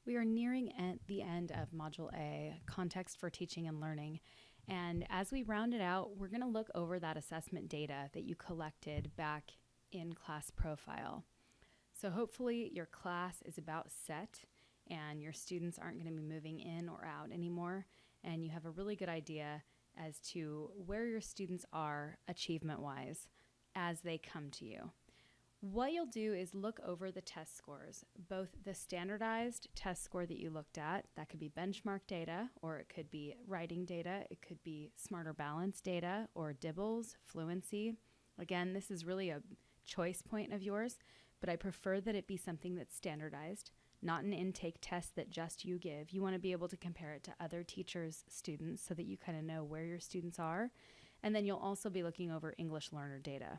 We are nearing the end of Module A, Context for Teaching and Learning. And as we round it out, we're going to look over that assessment data that you collected back in class profile. So hopefully your class is about set and your students aren't going to be moving in or out anymore, and you have a really good idea as to where your students are achievement-wise as they come to you. What you'll do is look over the test scores, both the standardized test score that you looked at, that could be benchmark data, or it could be writing data, it could be smarter balance data, or DIBELS, fluency. Again, this is really a choice point of yours, but I prefer that it be something that's standardized, not an intake test that just you give. You want to be able to compare it to other teachers' students so that you kind of know where your students are. And then you'll also be looking over English learner data.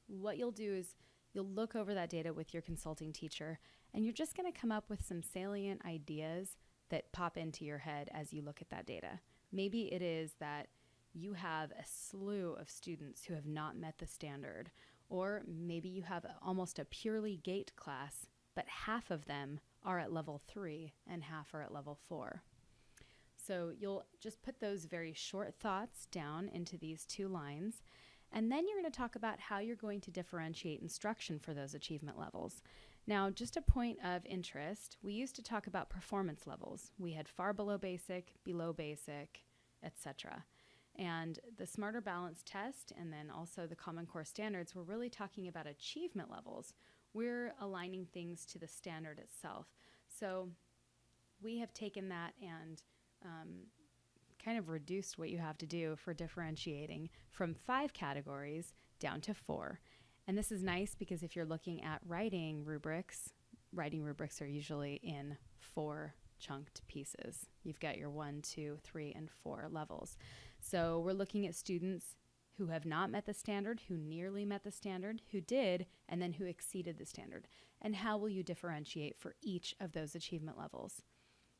What you'll do is you'll look over that data with your consulting teacher, and you're just going to come up with some salient ideas that pop into your head as you look at that data. Maybe it is that you have a slew of students who have not met the standard, or maybe you have almost a purely GATE class, but half of them are at level 3 and half are at level 4. So you'll just put those very short thoughts down into these 2 lines. And then you're going to talk about how you're going to differentiate instruction for those achievement levels. Now, just a point of interest, we used to talk about performance levels. We had far below basic, etc. And the Smarter Balance test and then also the Common Core standards, we're really talking about achievement levels. We're aligning things to the standard itself. So we have taken that and kind of reduced what you have to do for differentiating from 5 categories down to 4. And this is nice because if you're looking at writing rubrics are usually in 4 chunked pieces. You've got your 1, 2, 3, and 4 levels. So we're looking at students who have not met the standard, who nearly met the standard, who did, and then who exceeded the standard. And how will you differentiate for each of those achievement levels?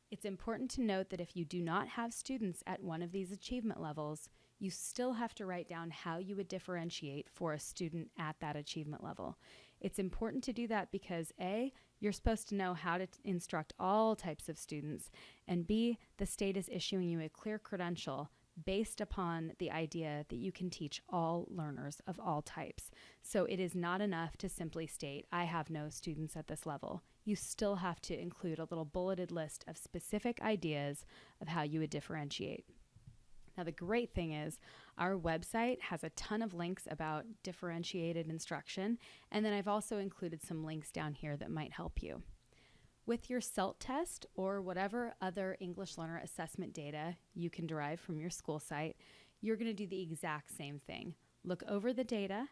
It's important to note that if you do not have students at one of these achievement levels, you still have to write down how you would differentiate for a student at that achievement level. It's important to do that because A, you're supposed to know how to instruct all types of students, and B, the state is issuing you a clear credential based upon the idea that you can teach all learners of all types. So it is not enough to simply state, I have no students at this level. You still have to include a little bulleted list of specific ideas of how you would differentiate. Now, the great thing is our website has a ton of links about differentiated instruction, and then I've also included some links down here that might help you. With your CELT test or whatever other English learner assessment data you can derive from your school site, you're going to do the exact same thing. Look over the data,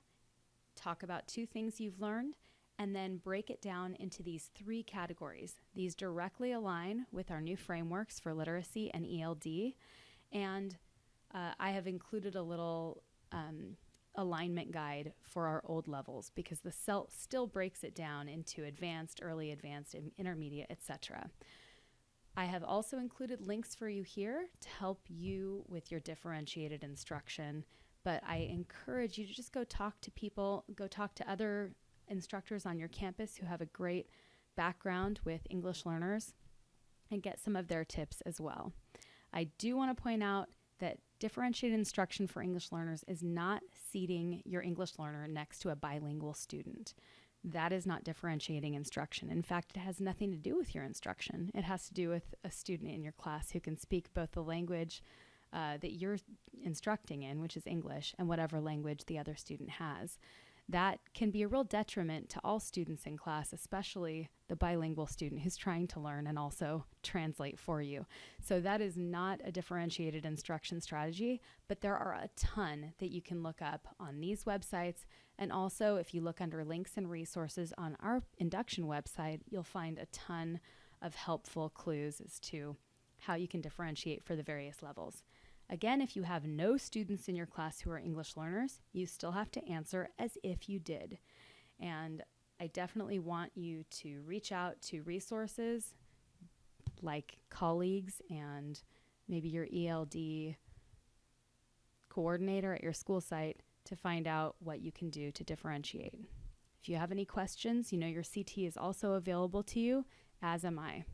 talk about 2 things you've learned, and then break it down into these 3 categories. These directly align with our new frameworks for literacy and ELD, and I have included a little alignment guide for our old levels because the CELT still breaks it down into advanced, early advanced, intermediate, etc. I have also included links for you here to help you with your differentiated instruction, but I encourage you to just go talk to people, go talk to other instructors on your campus who have a great background with English learners and get some of their tips as well. I do want to point out that differentiated instruction for English learners is not seating your English learner next to a bilingual student. That is not differentiating instruction. In fact, it has nothing to do with your instruction. It has to do with a student in your class who can speak both the language that you're instructing in, which is English, and whatever language the other student has. That can be a real detriment to all students in class, especially the bilingual student who's trying to learn and also translate for you. So that is not a differentiated instruction strategy, but there are a ton that you can look up on these websites. And also, if you look under links and resources on our induction website, you'll find a ton of helpful clues as to how you can differentiate for the various levels. Again, if you have no students in your class who are English learners, you still have to answer as if you did. And I definitely want you to reach out to resources like colleagues and maybe your ELD coordinator at your school site to find out what you can do to differentiate. If you have any questions, you know your CT is also available to you, as am I.